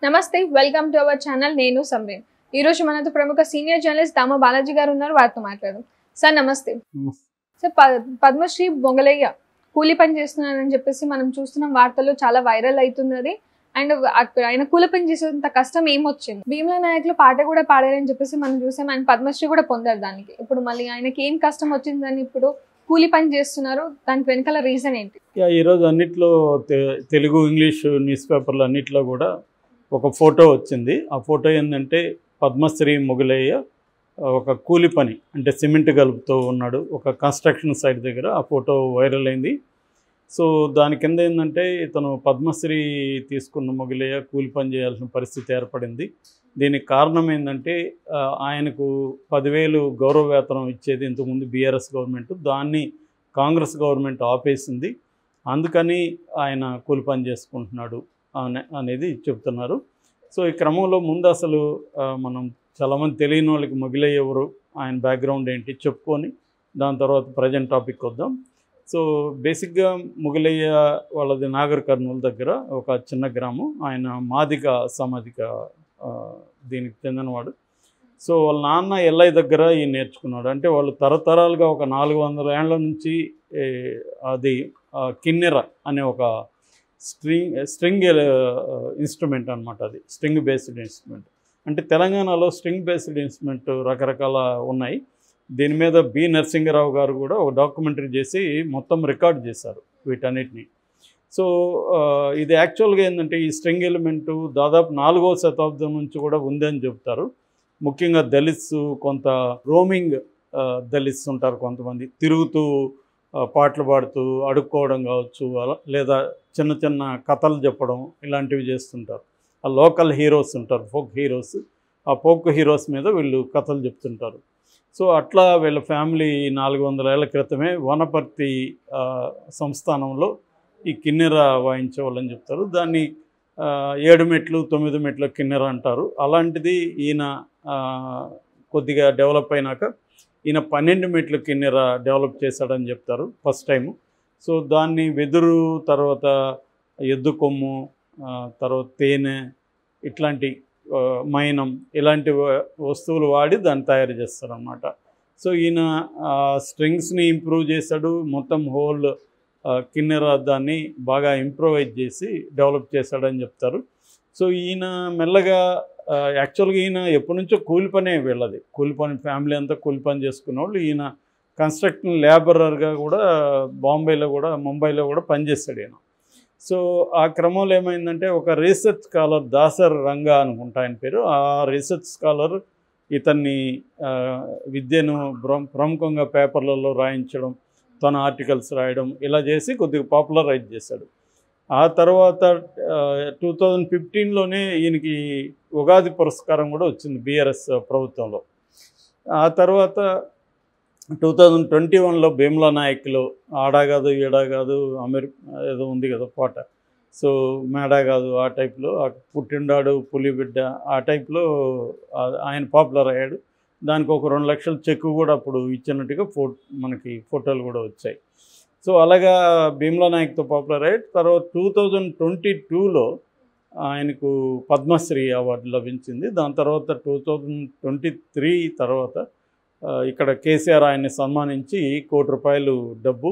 నమస్తే welcome to our channel నేను సమ్రీన్ ఈ రోజు మనతో ప్రముఖ సీనియర్ జర్నలిస్ట్ దామ బాలాజీ గారు ఉన్నారు వారితో మాట్లాడదాం సార్ నమస్తే సార్ పద్మశ్రీ బొంగలయ్య కూలి పని చేస్తున్నారని చెప్పేసి మనం చూస్తున్నాం వార్తల్లో చాలా వైరల్ అవుతున్నది అండ్ ఆయన కూలి పని చేసేంత కష్టం ఏమొచ్చింది భీమ్లా నాయకులు పాట కూడా పాడారని చెప్పేసి మనం చూసాం ఆయన పద్మశ్రీ కూడా పొందారు దానికి ఇప్పుడు మళ్ళీ ఆయనకి ఏం కష్టం వచ్చిందని ఇప్పుడు కూలి పని చేస్తున్నారు దానికి వెనకాల రీజన్ ఏంటి ఈరోజు అన్నిట్లో తెలుగు ఇంగ్లీష్ న్యూస్ పేపర్లు అన్నిట్లో కూడా ఒక ఫోటో వచ్చింది. ఆ ఫోటో ఏంటంటే పద్మశ్రీ మొగలయ్య ఒక కూలి పని అంటే సిమెంట్ కలుపుతూ ఉన్నాడు ఒక కన్స్ట్రక్షన్ సైట్ దగ్గర. ఆ ఫోటో వైరల్ అయింది. సో దాని కింద ఏంటంటే ఇతను పద్మశ్రీ తీసుకున్న మొగలయ్య కూలి పని చేయాల్సిన పరిస్థితి ఏర్పడింది. దీనికి కారణం ఏంటంటే ఆయనకు 10,000 గౌరవ వేతనం ఇచ్చేది ఇంతకుముందు బీఆర్ఎస్ గవర్నమెంట్, దాన్ని కాంగ్రెస్ గవర్నమెంట్ ఆపేసింది. అందుకని ఆయన కూలి పని చేసుకుంటున్నాడు అనేది చెప్తున్నారు. సో ఈ క్రమంలో ముందు అసలు మనం చాలామంది తెలియని వాళ్ళకి మొగలయ్య ఎవరు, ఆయన బ్యాక్గ్రౌండ్ ఏంటి చెప్పుకొని దాని తర్వాత ప్రజెంట్ టాపిక్ వద్దాం. సో బేసిక్గా మొగలయ్య వాళ్ళది నాగర్ కర్నూలు దగ్గర ఒక చిన్న గ్రామం. ఆయన మాదిగ సామాజిక దీనికి చెందినవాడు. సో వాళ్ళ నాన్న ఎల్లయ్య దగ్గర ఈయన నేర్చుకున్నాడు. అంటే వాళ్ళు తరతరాలుగా ఒక 400 ఏళ్ల నుంచి అది కిన్నెర అనే ఒక స్ట్రింగ్ ఇన్స్ట్రుమెంట్ అనమాట. అది స్ట్రింగ్ బేస్డ్ ఇన్స్ట్రుమెంట్. అంటే తెలంగాణలో స్ట్రింగ్ బేస్డ్ ఇన్స్ట్రుమెంట్ రకరకాల ఉన్నాయి. దీని మీద బి నరసింగరావు గారు కూడా ఒక డాక్యుమెంటరీ చేసి మొత్తం రికార్డ్ చేశారు వీటన్నిటిని. సో ఇది యాక్చువల్గా ఏంటంటే ఈ స్ట్రింగ్ ఎలిమెంటు దాదాపు 4వ శతాబ్దం నుంచి కూడా ఉందని చెప్తారు. ముఖ్యంగా దళిత్స్, కొంత రోమింగ్ దళిత్స్ ఉంటారు, కొంతమంది తిరుగుతూ పాటలు పాడుతూ అడుక్కోవడం కావచ్చు, లేదా చిన్న చిన్న కథలు చెప్పడం ఇలాంటివి చేస్తుంటారు. ఆ లోకల్ హీరోస్ ఉంటారు, ఫోక్ హీరోస్. ఆ ఫోక్ హీరోస్ మీద వీళ్ళు కథలు చెప్తుంటారు. సో అట్లా వీళ్ళ ఫ్యామిలీ 400 ఏళ్ల క్రితమే వనపర్తి సంస్థానంలో ఈ కిన్నెర వాయించేవాళ్ళని చెప్తారు. దాన్ని 7 మెట్లు 9 మెట్ల కిన్నెర అంటారు. అలాంటిది ఈయన కొద్దిగా డెవలప్ అయినాక ఈయన 12 మెట్ల కిన్నెర డెవలప్ చేశాడని చెప్తారు ఫస్ట్ టైము. సో దాన్ని వెదురు, తర్వాత ఎద్దు కొమ్ము, తర్వాత తేనె, ఇట్లాంటి మైనం, ఇలాంటి వస్తువులు వాడి దాన్ని తయారు చేస్తారన్నమాట. సో ఈయన స్ట్రింగ్స్ని ఇంప్రూవ్ చేశాడు. మొత్తం హోల్ కిన్నెర దాన్ని బాగా ఇంప్రూవైజ్ చేసి డెవలప్ చేశాడని చెప్తారు. సో ఈయన మెల్లగా యాక్చువల్గా ఈయన ఎప్పటి నుంచో కూలి పనే వీళ్ళది. కూలి పని ఫ్యామిలీ అంతా కూలి పని చేసుకున్న వాళ్ళు. ఈయన కన్స్ట్రక్షన్ లేబరర్గా కూడా బాంబేలో కూడా ముంబైలో కూడా పనిచేస్తాడు ఈయన. సో ఆ క్రమంలో ఏమైందంటే ఒక రీసెర్చ్ స్కాలర్ దాసర్ రంగా అనుకుంటా ఆయన పేరు. ఆ రీసెర్చ్ స్కాలర్ ఇతన్ని విద్యను ప్రముఖంగా పేపర్లలో రాయించడం, తన ఆర్టికల్స్ రాయడం ఇలా చేసి కొద్దిగా పాపులరైజ్ చేశాడు. ఆ తర్వాత 2015లోనే ఈయనకి ఉగాది పురస్కారం కూడా వచ్చింది బీఆర్ఎస్ ప్రభుత్వంలో. ఆ తర్వాత 2021లో భీమ్లా నాయకులు ఆడా కాదు ఈడా కాదు ఏదో ఉంది కదా పాట, సో మేడా కాదు ఆ టైప్లో, పుట్టిండాడు పులిబిడ్డ ఆ టైప్లో ఆయన పాపులర్ అయ్యాడు. దానికి ఒక 2 లక్షల చెక్కు కూడా అప్పుడు ఇచ్చినట్టుగా మనకి ఫోటోలు కూడా వచ్చాయి. సో అలాగా భీమ్లా నాయక్తో పాపులర్ అయ్యాడు. తర్వాత 2022లో ఆయనకు పద్మశ్రీ అవార్డు లభించింది. దాని తర్వాత 2023 తర్వాత ఇక్కడ కేసీఆర్ ఆయన్ని సన్మానించి ₹1 కోటి డబ్బు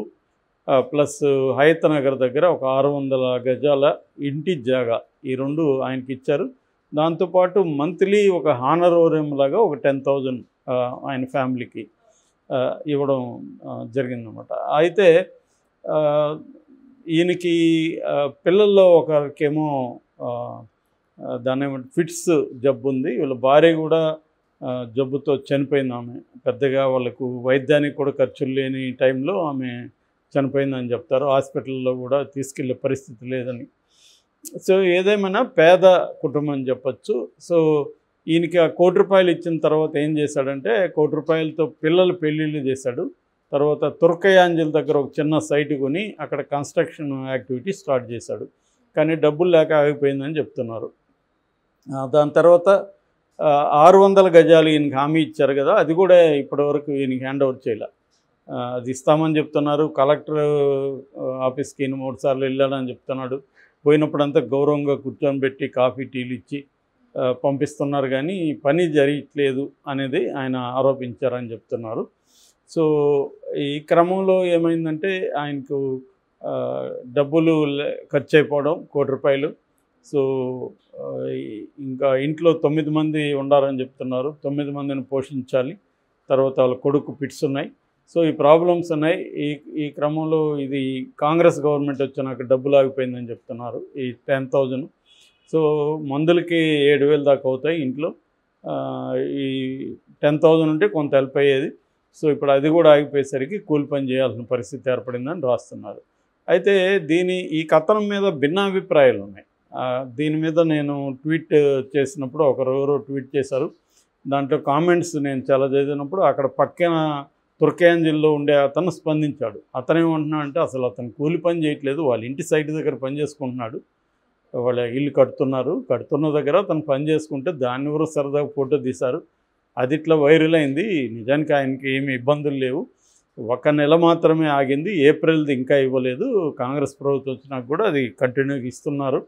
ప్లస్ హయత్ నగర్ దగ్గర ఒక 600 గజాల ఇంటి జాగా, ఈ 2 ఆయనకి ఇచ్చారు. దాంతోపాటు మంత్లీ ఒక హానరోరియం లాగా ఒక 10,000 ఆయన ఫ్యామిలీకి ఇవ్వడం జరిగిందన్నమాట. అయితే ఈయనకి పిల్లల్లో ఒకరికేమో దాని ఫిట్స్ జబ్బు ఉంది. వీళ్ళ భార్య కూడా జబ్బుతో చనిపోయింది. ఆమె పెద్దగా వాళ్ళకు వైద్యానికి కూడా ఖర్చులు లేని టైంలో ఆమె చనిపోయిందని చెప్తారు. హాస్పిటల్లో కూడా తీసుకెళ్లే పరిస్థితి లేదని. సో ఏదేమైనా పేద కుటుంబం అని చెప్పచ్చు. సో ఈయనకి ఆ ₹1 కోటి ఇచ్చిన తర్వాత ఏం చేశాడంటే ₹1 కోటితో పిల్లల పెళ్ళిళ్ళు చేశాడు. తర్వాత తుర్కయాంజల్ దగ్గర ఒక చిన్న సైట్ కొని అక్కడ కన్స్ట్రక్షన్ యాక్టివిటీ స్టార్ట్ చేశాడు. కానీ డబ్బులు లేక ఆగిపోయిందని చెప్తున్నారు. దాని తర్వాత 600 గజాలు ఈయనకి హామీ ఇచ్చారు కదా, అది కూడా ఇప్పటివరకు ఈయనకి హ్యాండ్ ఓవర్ చేయాలి. అది ఇస్తామని చెప్తున్నారు. కలెక్టర్ ఆఫీస్కి ఈయన 3 సార్లు వెళ్ళాడని చెప్తున్నాడు. పోయినప్పుడంతా గౌరవంగా కూర్చొని కాఫీ టీలు ఇచ్చి పంపిస్తున్నారు, కానీ పని జరగట్లేదు అనేది ఆయన ఆరోపించారని చెప్తున్నారు. సో ఈ క్రమంలో ఏమైందంటే ఆయనకు డబ్బులు ఖర్చు అయిపోవడం, ₹1,00,00,000. సో ఇంకా ఇంట్లో 9 మంది ఉండాలని చెప్తున్నారు. 9 మందిని పోషించాలి. తర్వాత వాళ్ళ కొడుకు ఫిట్స్ ఉన్నాయి. సో ఈ ప్రాబ్లమ్స్ ఉన్నాయి. ఈ క్రమంలో ఇది కాంగ్రెస్ గవర్నమెంట్ వచ్చినాక డబ్బులు ఆగిపోయిందని చెప్తున్నారు. ఈ 10,000 సో మందులకి 7,000 దాకా అవుతాయి ఇంట్లో. ఈ 10,000 ఉంటే కొంత హెల్ప్ అయ్యేది. సో ఇప్పుడు అది కూడా ఆగిపోయేసరికి కూలి పని చేయాల్సిన పరిస్థితి ఏర్పడిందని రాస్తున్నారు. అయితే ఈ కథనం మీద భిన్నాభిప్రాయాలు ఉన్నాయి. దీని మీద నేను ట్వీట్ చేసినప్పుడు ఒకరెవరో ట్వీట్ చేశారు. దాంట్లో కామెంట్స్ నేను చాలా చదివినప్పుడు అక్కడ పక్కన తుర్కయాంజిల్లో ఉండే అతను స్పందించాడు. అతనేమంటున్నాడంటే అసలు అతను కూలి పని చేయట్లేదు, వాళ్ళ ఇంటి సైట్ దగ్గర పని చేసుకుంటున్నాడు. వాళ్ళ ఇల్లు కడుతున్న దగ్గర అతను పని చేసుకుంటే దాన్ని ఎవరో సరదాగా ఫోటో తీశారు. అది ఇట్లా వైరల్ అయింది. నిజానికి ఆయనకి ఏమి ఇబ్బందులు లేవు. 1 నెల మాత్రమే ఆగింది, ఏప్రిల్ది ఇంకా ఇవ్వలేదు. కాంగ్రెస్ ప్రభుత్వం వచ్చినాక కూడా అది కంటిన్యూగా ఇస్తున్నారు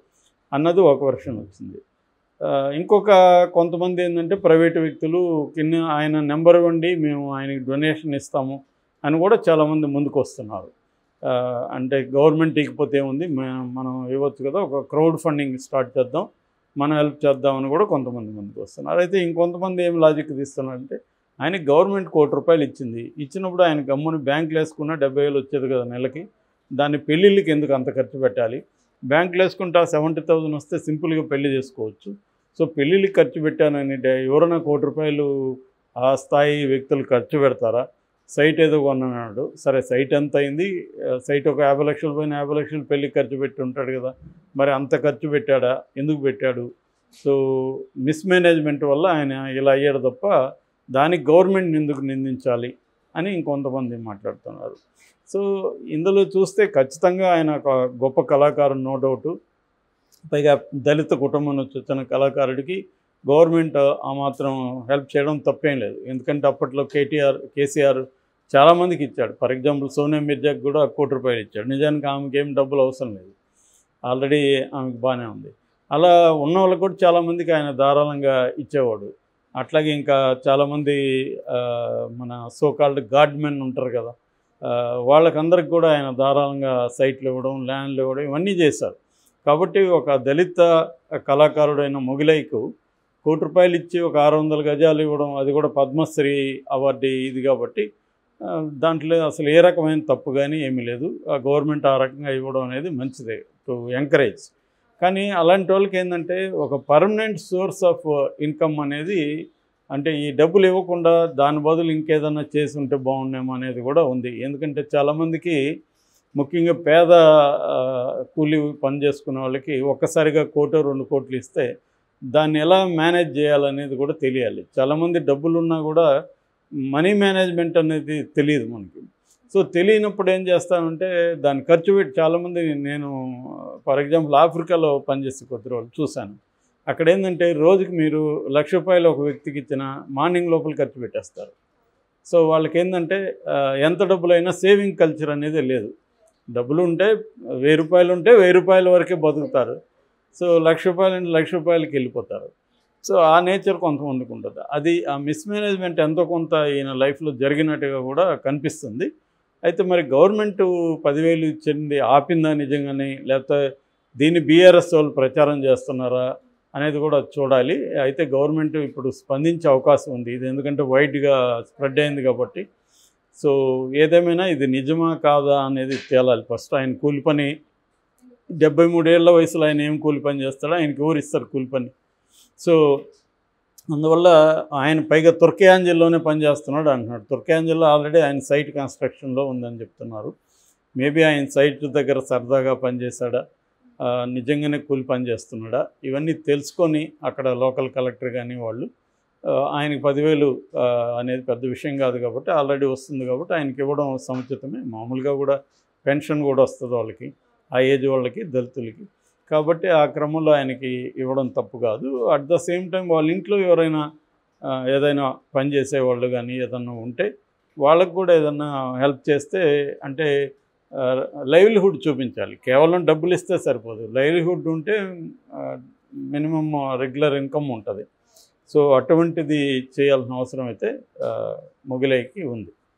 అన్నది ఒక వెర్షన్ వచ్చింది. ఇంకొక కొంతమంది ఏంటంటే ప్రైవేటు వ్యక్తులు ఆయన నెంబర్ ఇవ్వండి, మేము ఆయనకి డొనేషన్ ఇస్తాము అని కూడా చాలామంది ముందుకు వస్తున్నారు. అంటే గవర్నమెంట్ ఇకపోతే ఏముంది, మనం ఇవ్వచ్చు కదా, ఒక క్రౌడ్ ఫండింగ్ స్టార్ట్ చేద్దాం, మనం హెల్ప్ చేద్దామని కూడా కొంతమంది ముందుకు వస్తున్నారు. అయితే ఇంకొంతమంది ఏం లాజిక్ తీస్తున్నారంటే ఆయనకి గవర్నమెంట్ ₹1,00,00,000 ఇచ్చింది. ఇచ్చినప్పుడు ఆయన గమ్ముని బ్యాంకులు వేసుకున్న 70,000 వచ్చేది కదా నెలకి. దాన్ని పెళ్ళిళ్ళకి ఎందుకు అంత ఖర్చు పెట్టాలి? బ్యాంకులు వేసుకుంటే 70,000 వస్తే సింపుల్గా పెళ్లి చేసుకోవచ్చు. సో పెళ్ళిళ్ళకి ఖర్చు పెట్టానని ఎవరైనా ₹1,00,00,000 ఆ స్థాయి వ్యక్తులు ఖర్చు పెడతారా? సైట్ ఏదో కొన్నాడు, సరే సైట్ ఎంత అయింది? సైట్ ఒక 50 లక్షలు పోయిన 50 లక్షలు పెళ్ళికి ఖర్చు పెట్టి ఉంటాడు కదా, మరి అంత ఖర్చు పెట్టాడా? ఎందుకు పెట్టాడు? సో మిస్మేనేజ్మెంట్ వల్ల ఆయన ఇలా అయ్యాడు తప్ప దానికి గవర్నమెంట్ ఎందుకు నిందించాలి అని ఇంకొంతమంది మాట్లాడుతున్నారు. సో ఇందులో చూస్తే ఖచ్చితంగా ఆయన ఒక గొప్ప కళాకారుడు, నో డౌటు. పైగా దళిత కుటుంబం నుంచి వచ్చిన కళాకారుడికి గవర్నమెంట్ ఆ మాత్రం హెల్ప్ చేయడం తప్పేం లేదు. ఎందుకంటే అప్పట్లో కేసీఆర్ చాలామందికి ఇచ్చాడు. ఫర్ ఎగ్జాంపుల్ సోనియా మిర్జాకి కూడా ₹1,00,00,000 ఇచ్చాడు. నిజానికి ఆమెకి ఏం డబ్బులు అవసరం లేదు, ఆల్రెడీ ఆమెకు బాగానే ఉంది. అలా ఉన్న వాళ్ళకు కూడా చాలామందికి ఆయన ధారాళంగా ఇచ్చేవాడు. అట్లాగే ఇంకా చాలామంది మన సోకాల్డ్ గాడ్మెన్ ఉంటారు కదా, వాళ్ళకందరికి కూడా ఆయన ధారాళంగా సైట్లు ఇవ్వడం, ల్యాండ్లు ఇవ్వడం, ఇవన్నీ చేశారు. కాబట్టి ఒక దళిత కళాకారుడైన మొగిలైకు ₹1,00,00,000 ఇచ్చి ఒక 600 గజాలు ఇవ్వడం, అది కూడా పద్మశ్రీ అవార్డు ఇది కాబట్టి దాంట్లో అసలు ఏ రకమైన తప్పు కానీ ఏమీ లేదు. గవర్నమెంట్ ఆ రకంగా ఇవ్వడం అనేది మంచిదే, టు ఎంకరేజ్. కానీ అలాంటి వాళ్ళకి ఏంటంటే ఒక పర్మనెంట్ సోర్స్ ఆఫ్ ఇన్కమ్ అనేది, అంటే ఈ డబ్బులు ఇవ్వకుండా దాని బదులు ఇంకేదన్నా చేసి ఉంటే బాగుండేమో అనేది కూడా ఉంది. ఎందుకంటే చాలామందికి, ముఖ్యంగా పేద కూలి పని చేసుకునే వాళ్ళకి ఒక్కసారిగా ₹1-2 ఇస్తే దాన్ని ఎలా మేనేజ్ చేయాలనేది కూడా తెలియాలి. చాలామంది డబ్బులున్నా కూడా మనీ మేనేజ్మెంట్ అనేది తెలియదు మనకి. సో తెలియనప్పుడు ఏం చేస్తానంటే దాన్ని ఖర్చు పెట్టి, చాలామంది నేను ఫర్ ఎగ్జాంపుల్ ఆఫ్రికాలో పనిచేసే కొద్ది రోజులు చూశాను. అక్కడ ఏంటంటే రోజుకి మీరు ₹1,00,000 ఒక వ్యక్తికి ఇచ్చిన మార్నింగ్ లోపల ఖర్చు పెట్టేస్తారు. సో వాళ్ళకి ఏంటంటే ఎంత డబ్బులైనా సేవింగ్ కల్చర్ అనేది లేదు. డబ్బులు ఉంటే ₹1,000 ఉంటే ₹1,000 వరకే బతుకుతారు. సో ₹1,00,000 అంటే ₹1,00,000కి వెళ్ళిపోతారు. సో ఆ నేచర్ కొంతమందికి ఉంటుంది. అది ఆ మిస్మేనేజ్మెంట్ ఎంతో కొంత ఈయన లైఫ్లో జరిగినట్టుగా కూడా కనిపిస్తుంది. అయితే మరి గవర్నమెంట్ 10,000 ఇచ్చింది ఆపిందా నిజంగానే, లేకపోతే దీన్ని బీఆర్ఎస్ వాళ్ళు ప్రచారం చేస్తున్నారా అనేది కూడా చూడాలి. అయితే గవర్నమెంట్ ఇప్పుడు స్పందించే అవకాశం ఉంది ఇది, ఎందుకంటే వైడ్గా స్ప్రెడ్ అయింది కాబట్టి. సో ఏదేమైనా ఇది నిజమా కాదా అనేది తేలాలి. ఫస్ట్ ఆయన కూలి పని 73 ఏళ్ల వయసులో ఆయన ఏం కూలి పని చేస్తాడో, ఆయనకి ఎవరు ఇస్తారు కూలి పని? సో అందువల్ల ఆయన పైగా తుర్కయాంజిల్లోనే పనిచేస్తున్నాడు అంటున్నాడు. తుర్కయాంజిల్లో ఆల్రెడీ ఆయన సైట్ కన్స్ట్రక్షన్లో ఉందని చెప్తున్నారు. మేబీ ఆయన సైట్ దగ్గర సరదాగా పనిచేశాడా, నిజంగానే కూలి పని చేస్తున్నాడా, ఇవన్నీ తెలుసుకొని అక్కడ లోకల్ కలెక్టర్ కానీ వాళ్ళు ఆయనకి 10,000 అనేది పెద్ద విషయం కాదు కాబట్టి, ఆల్రెడీ వస్తుంది కాబట్టి ఆయనకి ఇవ్వడం సముచితమే. మామూలుగా కూడా పెన్షన్ కూడా వస్తుంది వాళ్ళకి, ఆ ఏజ్ వాళ్ళకి, దళితులకి. కాబట్టి ఆ క్రమంలో ఆయనకి ఇవ్వడం తప్పు కాదు. అట్ ద సేమ్ టైం వాళ్ళ ఇంట్లో ఎవరైనా ఏదైనా పని చేసేవాళ్ళు కానీ ఏదన్నా ఉంటే వాళ్ళకు కూడా ఏదన్నా హెల్ప్ చేస్తే, అంటే లైవ్లీహుడ్ చూపించాలి. కేవలం డబ్బులు ఇస్తే సరిపోదు, లైవ్లీహుడ్ ఉంటే మినిమం రెగ్యులర్ ఇన్కమ్ ఉంటుంది. సో అటువంటిది చేయాల్సిన అవసరం అయితే మొగలైకి ఉంది.